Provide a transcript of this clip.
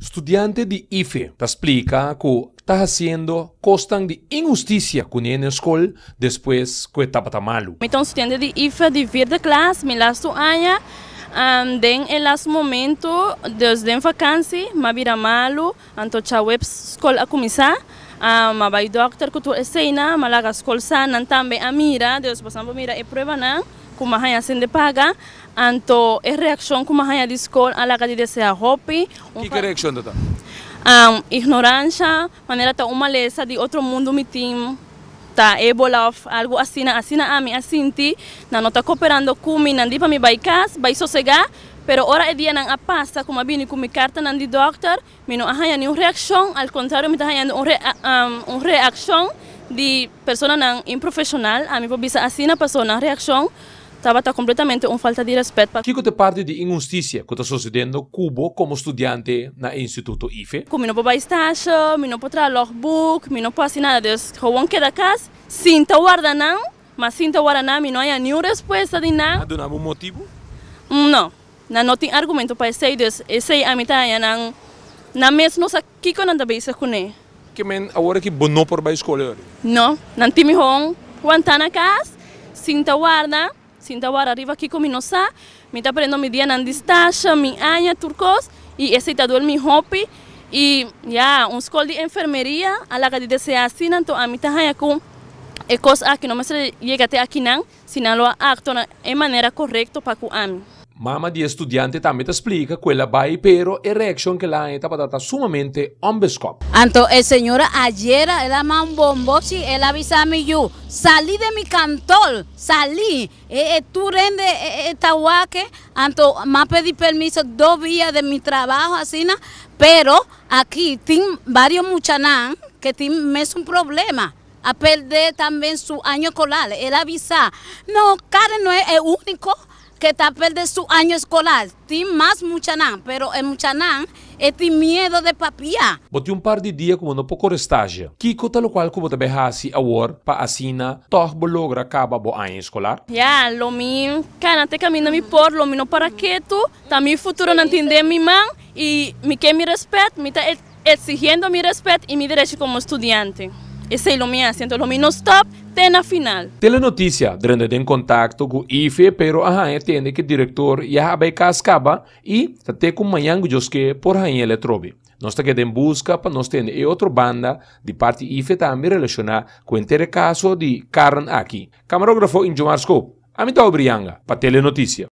Estudiante de IFE te explica que está haciendo costas de injusticia con en la escuela después que está malo. Então, estudante de IFE de vir de classe, me lasto aia, den el las momento, desde en vacância, ma vira malo, anto cha web escola a começar, ma vai doctor que tu ensina, ma laga escola sana, também a mira, Deus passando mira e prova não, como a haya sende paga, anto é reação como a haya de escola, a laga de desejar hopi. Que reação da? Ignorância, maneira tá uma lesa de outro mundo me tim, tá ebola algo assim a mim assim ti, não tá cooperando comigo, não di para me vai casa, vai sossegar, pero ora é dia não a passa como bem com minha carta não de doctor, me não há nenhuma reação, ao contrário me tá há uma reação de pessoa não improfissional, a mim por bisa assim na pessoa na reação estava completamente uma falta de respeito. Que te parte de injusticia que está sucedendo Cubo como estudante na Instituto IFE? Como não pode estágio, não pode trazer logbook, não pode assinar, Deus, gewoon queda casa, sinta guarda não, mas sinta guarda não, não há nenhuma resposta de não. Não há um motivo? Não tem argumento para isso, Deus, esse a mitad não, na mesmo não sabe que não dá bem com ele. Que men agora que bono por vai escola? Não tem me hong, aguentar na casa, sinta guarda arriba aqui como não sabe, me está aprendendo meu dia na estágio, minha anha turcos e esse está doendo meu hobby e escola de enfermeria, a laga de desejar assim, então a mim está aí com é coisa que não me chega até aqui não, se não lo acto de maneira correta para com a mim. Mama de estudante também te explica que ela vai, pero a reação que ela está sumamente ambescop. Então, a senhora ayer, ela me bombó, si ela avisame yo, salí de mi cantor, salí, tú rende tahuaque, então, me pedí permiso 2 días de mi trabajo, así, pero aquí tem varios muchanan que tienen un problema. A perder también su año escolar. Él avisa, no, Karen no es el único que está perdiendo su año escolar. Tiene más muchanán, pero el muchanán tiene miedo de papia. Bote par de dias como no pouco estágio. Kiko tal qual como te behasi award pa asina, toch logra acaba bo año escolar. Lo mi canate camina mi por, lo mi no para que tu, también futuro no entender mi man y mi que mi respeto, mi está exigiendo mi respeto y mi derecho como estudiante. Esse é o meu assento, o meu stop, tem na final. Telenotícia, durante em contato com o IFE, pero entende que o diretor já vai cascaba e até com manhã que por aí ele trobe. Nós estamos em busca para nós ter outra banda de parte IFE também relacionada com o caso de Karen aqui. Camarógrafo em Jomarsco, Amita Obrianga, para Telenotícia.